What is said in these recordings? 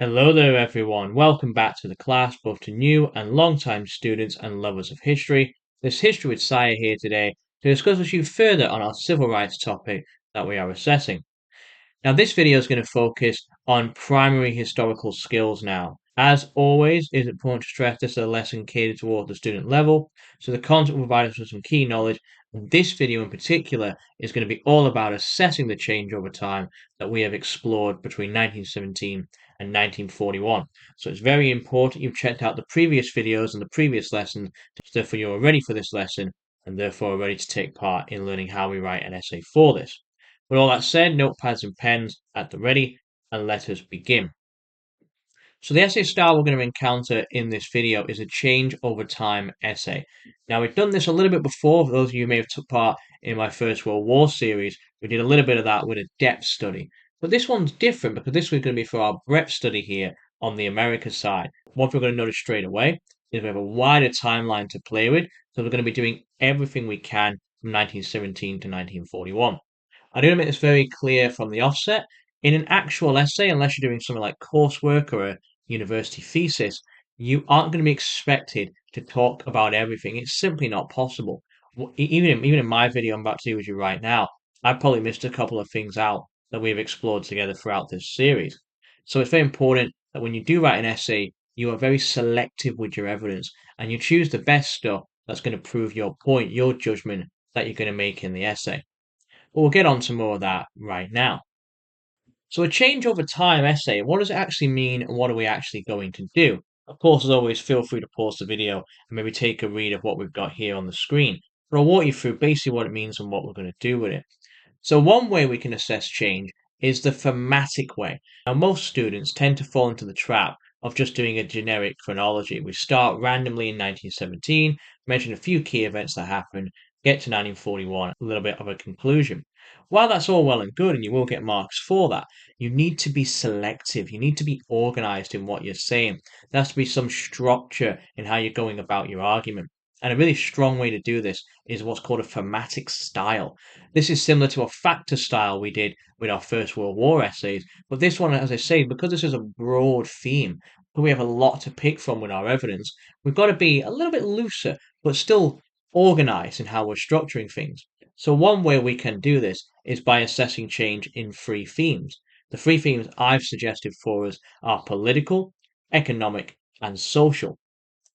Hello there, everyone. Welcome back to the class, both to new and long-time students and lovers of history. This History with Sire here today to discuss with you further on our civil rights topic that we are assessing. Now, this video is going to focus on primary historical skills now. As always, it is important to stress this is a lesson catered toward the student level, so the content will provide us with some key knowledge. And this video in particular is going to be all about assessing the change over time that we have explored between 1917 and 1941. So it's very important you've checked out the previous videos and the previous lessons, therefore you're ready for this lesson and therefore ready to take part in learning how we write an essay for this. With all that said, notepads and pens at the ready, and let us begin. So the essay style we're going to encounter in this video is a change over time essay. Now we've done this a little bit before. For those of you who may have took part in my First World War series, we did a little bit of that with a depth study. But this one's different because this one's going to be for our breadth study here on the America side. What we're going to notice straight away is we have a wider timeline to play with. So we're going to be doing everything we can from 1917 to 1941. I do make this very clear from the offset. In an actual essay, unless you're doing something like coursework or a university thesis, you aren't going to be expected to talk about everything. It's simply not possible. Even in my video I'm about to do with you right now, I've probably missed a couple of things out that we've explored together throughout this series. So it's very important that when you do write an essay, you are very selective with your evidence and you choose the best stuff that's going to prove your point, your judgment that you're going to make in the essay. But we'll get on to more of that right now. So a change over time essay, what does it actually mean and what are we actually going to do? Of course, as always, feel free to pause the video and maybe take a read of what we've got here on the screen. But I'll walk you through basically what it means and what we're going to do with it. So one way we can assess change is the thematic way. Now, most students tend to fall into the trap of just doing a generic chronology. We start randomly in 1917, mention a few key events that happened, get to 1941, a little bit of a conclusion. While that's all well and good, and you will get marks for that, you need to be selective. You need to be organized in what you're saying. There has to be some structure in how you're going about your argument. And a really strong way to do this is what's called a thematic style. This is similar to a factor style we did with our First World War essays, but this one, as I say, because this is a broad theme, we have a lot to pick from with our evidence, we've got to be a little bit looser, but still organized in how we're structuring things. So one way we can do this is by assessing change in three themes. The three themes I've suggested for us are political, economic, and social.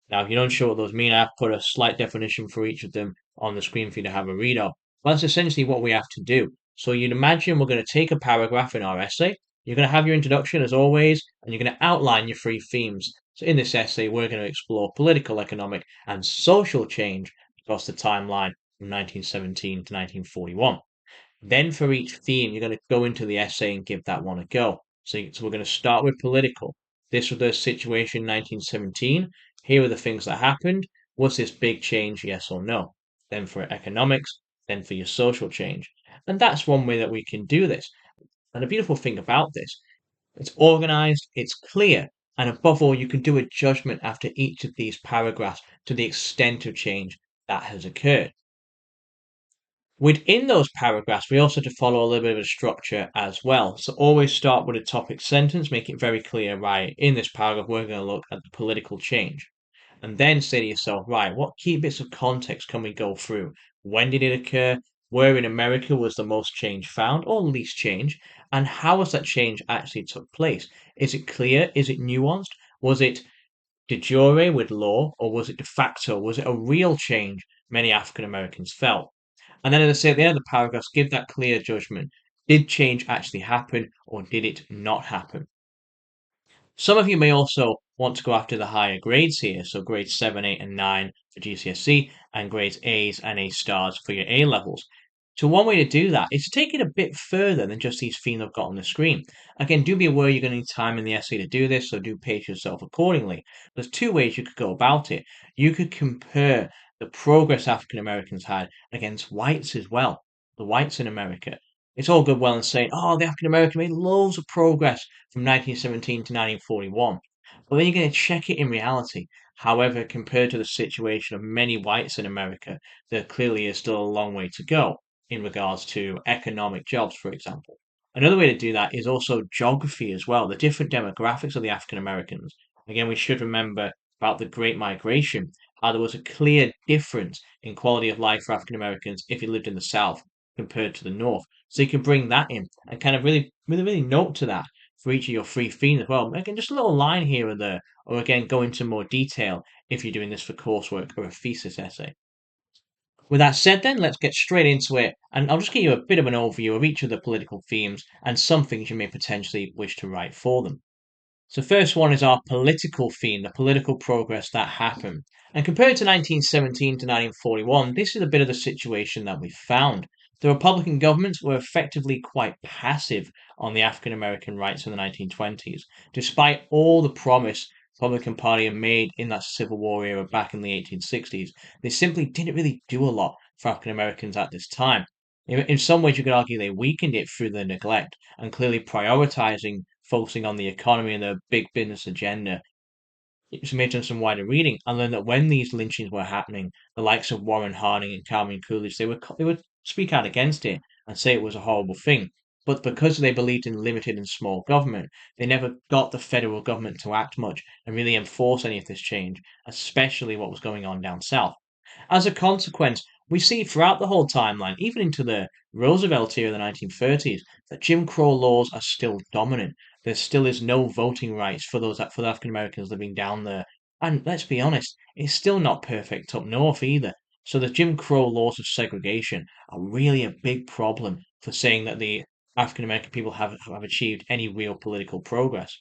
Now, if you're not sure what those mean, I've put a slight definition for each of them on the screen for you to have a read of. Well, that's essentially what we have to do. So you'd imagine we're going to take a paragraph in our essay. You're going to have your introduction as always, and you're going to outline your three themes. So in this essay, we're going to explore political, economic, and social change across the timeline from 1917 to 1941. Then for each theme, you're going to go into the essay and give that one a go. So we're going to start with political. This was the situation in 1917. Here are the things that happened. Was this big change, yes or no? Then for economics, then for your social change. And that's one way that we can do this. And the beautiful thing about this, it's organized, it's clear, and above all, you can do a judgment after each of these paragraphs to the extent of change that has occurred. Within those paragraphs, we also have to follow a little bit of a structure as well. So always start with a topic sentence, make it very clear, right, in this paragraph, we're going to look at the political change. And then say to yourself, right, what key bits of context can we go through? When did it occur? Where in America was the most change found or least change? And how has that change actually took place? Is it clear? Is it nuanced? Was it de jure with law or was it de facto? Was it a real change many African Americans felt? And then, as I say at the end of the paragraphs, give that clear judgment. Did change actually happen or did it not happen? Some of you may also want to go after the higher grades here, so grades 7, 8, and 9 for GCSE, and grades A's and A stars for your A levels. So one way to do that is to take it a bit further than just these themes I've got on the screen. Again, do be aware you're going to need time in the essay to do this, so do pace yourself accordingly. There's two ways you could go about it. You could compare the progress African Americans had against whites as well, the whites in America. It's all good well and saying, oh, the African American made loads of progress from 1917 to 1941. But then you're going to check it in reality. However, compared to the situation of many whites in America, there clearly is still a long way to go in regards to economic jobs, for example. Another way to do that is also geography as well, the different demographics of the African Americans. Again, we should remember about the Great Migration, how there was a clear difference in quality of life for African Americans if you lived in the South compared to the North. So you can bring that in and kind of really note to that for each of your three themes as well. Again, just a little line here or there, or again, go into more detail if you're doing this for coursework or a thesis essay. With that said, then let's get straight into it, and I'll just give you a bit of an overview of each of the political themes and some things you may potentially wish to write for them. So, first one is our political theme, the political progress that happened. And compared to 1917 to 1941, this is a bit of the situation that we found. The Republican governments were effectively quite passive on the African American rights in the 1920s, despite all the promise the Republican Party had made in that Civil War era back in the 1860s. They simply didn't really do a lot for African Americans at this time. In some ways, you could argue they weakened it through their neglect and clearly prioritizing focusing on the economy and the big business agenda. It's made done some wider reading and learned that when these lynchings were happening, the likes of Warren Harding and Calvin Coolidge, they would speak out against it and say it was a horrible thing. But because they believed in limited and small government, they never got the federal government to act much and really enforce any of this change, especially what was going on down south. As a consequence, we see throughout the whole timeline, even into the Roosevelt era of the 1930s, that Jim Crow laws are still dominant. There still is no voting rights for for the African Americans living down there. And let's be honest, it's still not perfect up north either. So the Jim Crow laws of segregation are really a big problem for saying that the African American people have achieved any real political progress.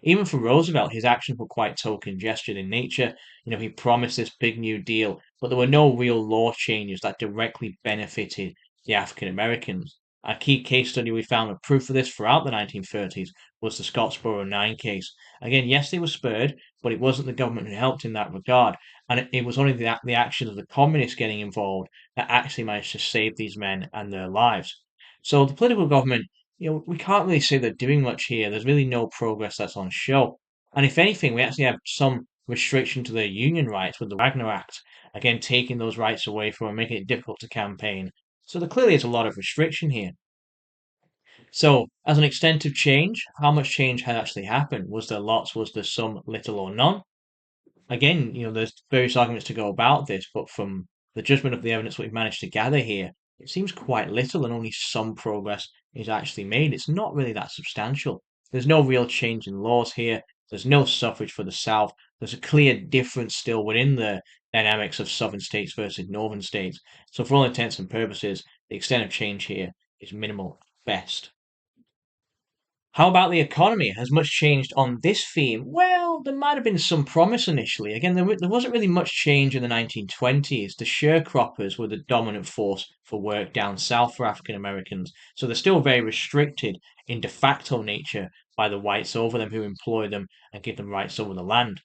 Even for Roosevelt, his actions were quite token gestured in nature. He promised this big new deal, but there were no real law changes that directly benefited the African Americans. A key case study we found with proof of this throughout the 1930s was the Scottsboro 9 case. Again, yes, they were spared, but it wasn't the government who helped in that regard. And it was only the actions of the communists getting involved that actually managed to save these men and their lives. So the political government, we can't really say they're doing much here. There's really no progress that's on show. And if anything, we actually have some restriction to their union rights with the Wagner Act, again taking those rights away from them, making it difficult to campaign. So there clearly is a lot of restriction here. So, as an extent of change, how much change had actually happened? Was there lots? Was there some, little, or none? Again, there's various arguments to go about this, but from the judgment of the evidence we've managed to gather here, it seems quite little and only some progress is actually made. It's not really that substantial. There's no real change in laws here. There's no suffrage for the South. There's a clear difference still within the dynamics of southern states versus northern states. So, for all intents and purposes, the extent of change here is minimal at best. How about the economy? Has much changed on this theme? Well, there might have been some promise initially. Again, there wasn't really much change in the 1920s. The sharecroppers were the dominant force for work down south for African Americans, so they're still very restricted in de facto nature by the whites over them who employ them and give them rights over the land.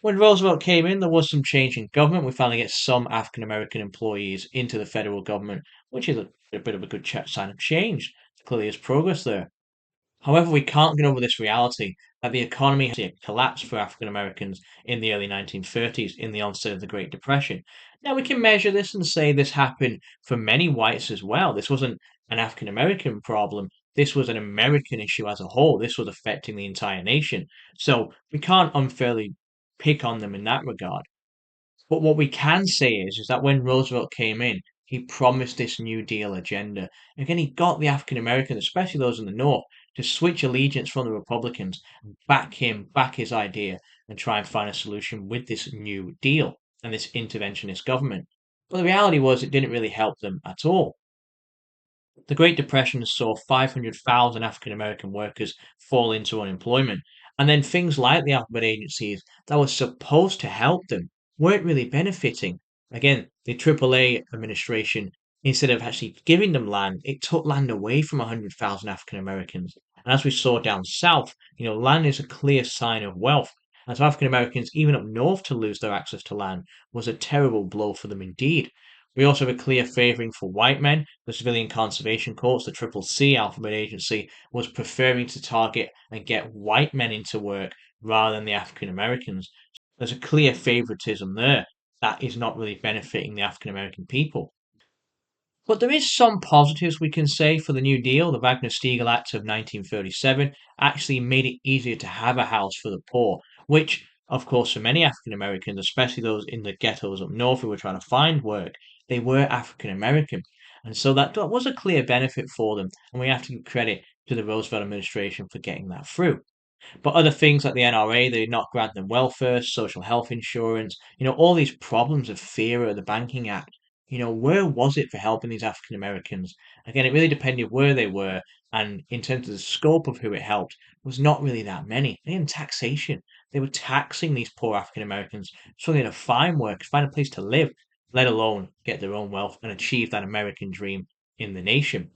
When Roosevelt came in, there was some change in government. We finally get some African American employees into the federal government, which is a bit of a good sign of change. Clearly, is progress there. However, we can't get over this reality that the economy has collapsed for African Americans in the early 1930s in the onset of the Great Depression. Now, we can measure this and say this happened for many whites as well. This wasn't an African American problem. This was an American issue as a whole. This was affecting the entire nation. So we can't unfairly pick on them in that regard. But what we can say is that when Roosevelt came in, he promised this New Deal agenda. Again, he got the African Americans, especially those in the North, to switch allegiance from the Republicans, back him, back his idea, and try and find a solution with this New Deal and this interventionist government. But the reality was it didn't really help them at all. The Great Depression saw 500,000 African American workers fall into unemployment. And then things like the alphabet agencies that were supposed to help them weren't really benefiting. Again, the AAA administration, instead of actually giving them land, it took land away from 100,000 African Americans. And as we saw down south, land is a clear sign of wealth. And so African Americans, even up north, to lose their access to land was a terrible blow for them indeed. We also have a clear favouring for white men. The Civilian Conservation Corps, the Triple C Alphabet Agency, was preferring to target and get white men into work rather than the African Americans. There's a clear favouritism there that is not really benefiting the African American people. But there is some positives we can say for the New Deal. The Wagner-Steagall Act of 1937 actually made it easier to have a house for the poor, which, of course, for many African Americans, especially those in the ghettos up north who were trying to find work, they were African American. And so that was a clear benefit for them. And we have to give credit to the Roosevelt administration for getting that through. But other things like the NRA, they did not grant them welfare, social health insurance, all these problems of fear of the Banking Act. Where was it for helping these African Americans? Again, it really depended where they were, and in terms of the scope of who it helped, was not really that many. Even taxation. They were taxing these poor African Americans so they had to find work, find a place to live, let alone get their own wealth and achieve that American dream in the nation.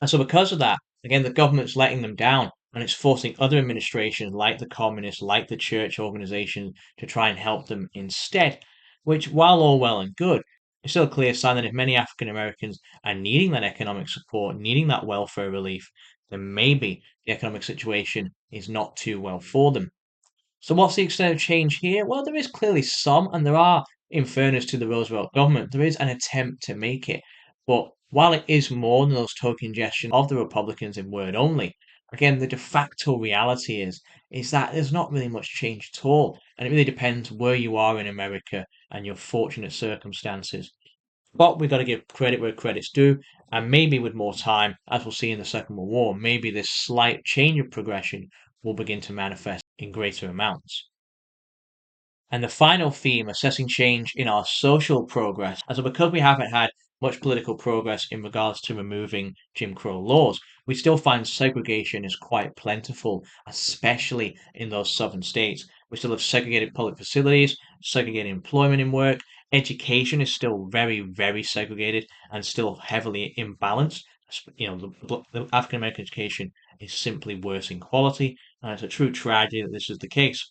And so because of that, again, the government's letting them down and it's forcing other administrations like the communists, like the church organizations to try and help them instead, which, while all well and good, is still a clear sign that if many African Americans are needing that economic support, needing that welfare relief, then maybe the economic situation is not too well for them. So what's the extent of change here? Well, there is clearly some, and there are, in fairness to the Roosevelt government, there is an attempt to make it. But while it is more than those token gestures of the Republicans in word only, again, the de facto reality is that there's not really much change at all. And it really depends where you are in America and your fortunate circumstances. But we've got to give credit where credit's due, and maybe with more time, as we'll see in the Second World War, maybe this slight change of progression will begin to manifest in greater amounts. And the final theme, assessing change in our social progress. And so because we haven't had much political progress in regards to removing Jim Crow laws, we still find segregation is quite plentiful, especially in those southern states. We still have segregated public facilities, segregated employment in work. Education is still very, very segregated and still heavily imbalanced. The African American education is simply worse in quality, and it's a true tragedy that this is the case.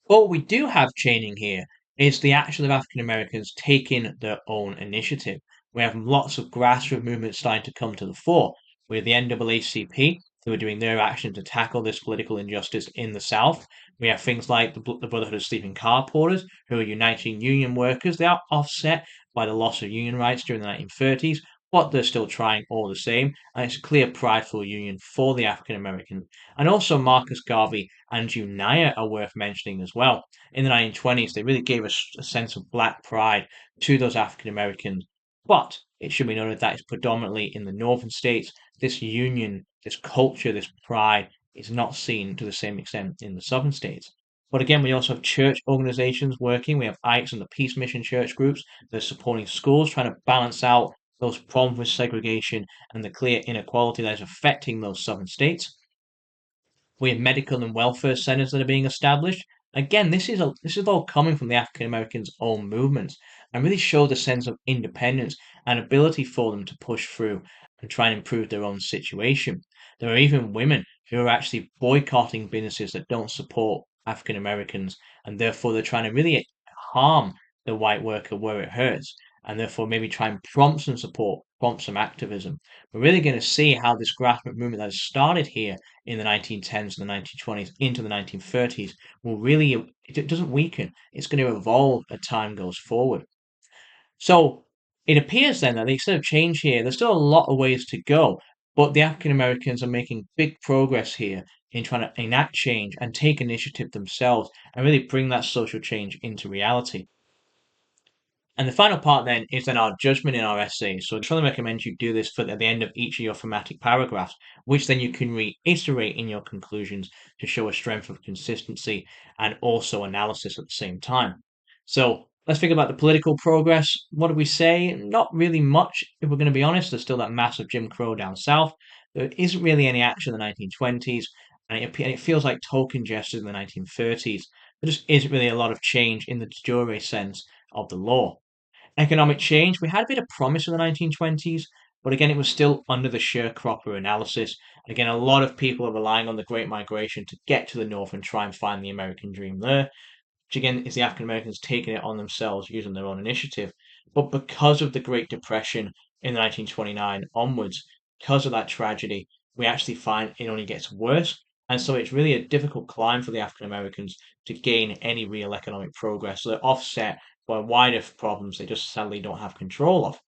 What we do have changing here is the action of African Americans taking their own initiative. We have lots of grassroots movements starting to come to the fore. We have the NAACP, who are doing their action to tackle this political injustice in the South. We have things like the Brotherhood of Sleeping Car Porters, who are uniting union workers. They are offset by the loss of union rights during the 1930s, but they're still trying all the same. And it's a clear prideful union for the African Americans. And also Marcus Garvey and Unite are worth mentioning as well. In the 1920s, they really gave us a sense of black pride to those African Americans. But it should be noted that it's predominantly in the northern states. This union, this culture, this pride is not seen to the same extent in the southern states. But again, we also have church organizations working. We have Ikes and the Peace Mission church groups that are supporting schools, trying to balance out those problems with segregation and the clear inequality that is affecting those southern states. We have medical and welfare centers that are being established. Again, this is all coming from the African Americans' own movements and really shows a sense of independence and ability for them to push through and try and improve their own situation. There are even women who are actually boycotting businesses that don't support African Americans, and therefore they're trying to really harm the white worker where it hurts, and therefore maybe try and prompt some support, prompt some activism. We're really going to see how this grassroots movement that has started here in the 1910s and the 1920s into the 1930s will really, it doesn't weaken, it's going to evolve as time goes forward. So it appears then that the extent of change here, there's still a lot of ways to go, but the African Americans are making big progress here in trying to enact change and take initiative themselves and really bring that social change into reality. And the final part then is then our judgment in our essays. So I strongly recommend you do this at the end of each of your thematic paragraphs, which then you can reiterate in your conclusions to show a strength of consistency and also analysis at the same time. So let's think about the political progress. What do we say? Not really much, if we're going to be honest. There's still that massive Jim Crow down south. There isn't really any action in the 1920s, and it feels like token gestures in the 1930s. There just isn't really a lot of change in the de jure sense of the law. Economic change, we had a bit of promise in the 1920s, but again, it was still under the sharecropper analysis. Again, a lot of people are relying on the Great Migration to get to the North and try and find the American dream there, which again is the African Americans taking it on themselves using their own initiative. But because of the Great Depression in 1929 onwards, because of that tragedy, we actually find it only gets worse. And so it's really a difficult climb for the African Americans to gain any real economic progress. So they're offset by wider problems they just sadly don't have control of.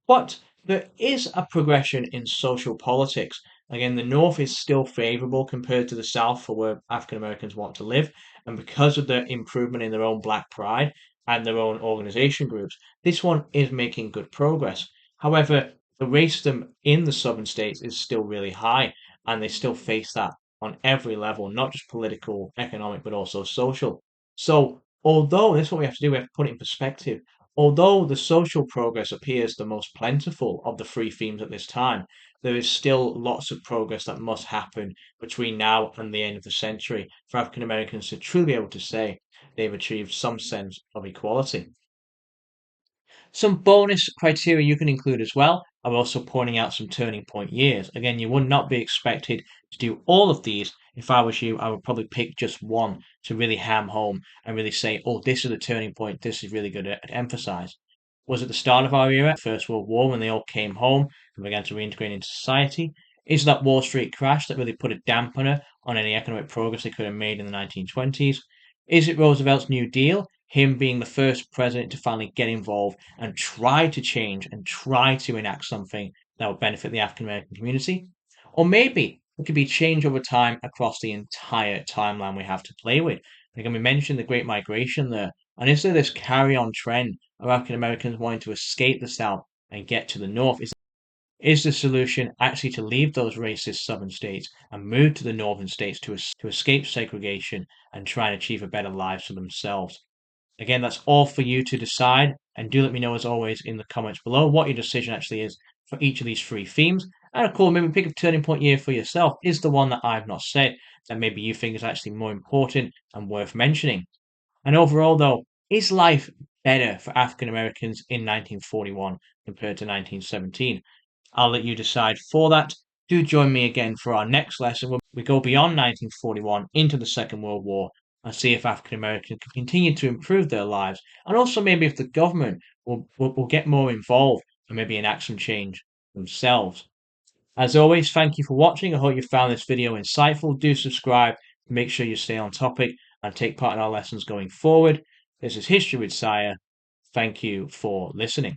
But there is a progression in social politics. Again, the North is still favorable compared to the South for where African Americans want to live. And because of the improvement in their own Black pride and their own organization groups, this one is making good progress. However, the racism in the Southern states is still really high, and they still face that on every level, not just political, economic, but also social. So, although this is what we have to do, we have to put it in perspective. Although the social progress appears the most plentiful of the three themes at this time, there is still lots of progress that must happen between now and the end of the century for African Americans to truly be able to say they've achieved some sense of equality. Some bonus criteria you can include as well are also pointing out some turning point years. Again, you would not be expected to do all of these. If I was you, I would probably pick just one to really ham home and really say, oh, this is a turning point. This is really good to emphasize. Was it the start of our era, First World War, when they all came home and began to reintegrate into society? Is that Wall Street crash that really put a dampener on any economic progress they could have made in the 1920s? Is it Roosevelt's New Deal, him being the first president to finally get involved and try to change and try to enact something that would benefit the African American community? Or maybe it could be change over time across the entire timeline we have to play with. Again, we mentioned the Great Migration there. And is there this carry on trend of African Americans wanting to escape the South and get to the North? Is the solution actually to leave those racist southern states and move to the northern states to escape segregation and try and achieve a better life for themselves? Again, that's all for you to decide. And do let me know, as always, in the comments below what your decision actually is for each of these three themes. And of course, maybe pick a turning point year for yourself. Is the one that I've not said that maybe you think is actually more important and worth mentioning? And overall, though, is life better for African Americans in 1941 compared to 1917? I'll let you decide for that. Do join me again for our next lesson where we go beyond 1941 into the Second World War and see if African Americans can continue to improve their lives, and also maybe if the government will get more involved and maybe enact some change themselves. As always, thank you for watching. I hope you found this video insightful. Do subscribe to make sure you stay on topic and take part in our lessons going forward. This is History with Sire. Thank you for listening.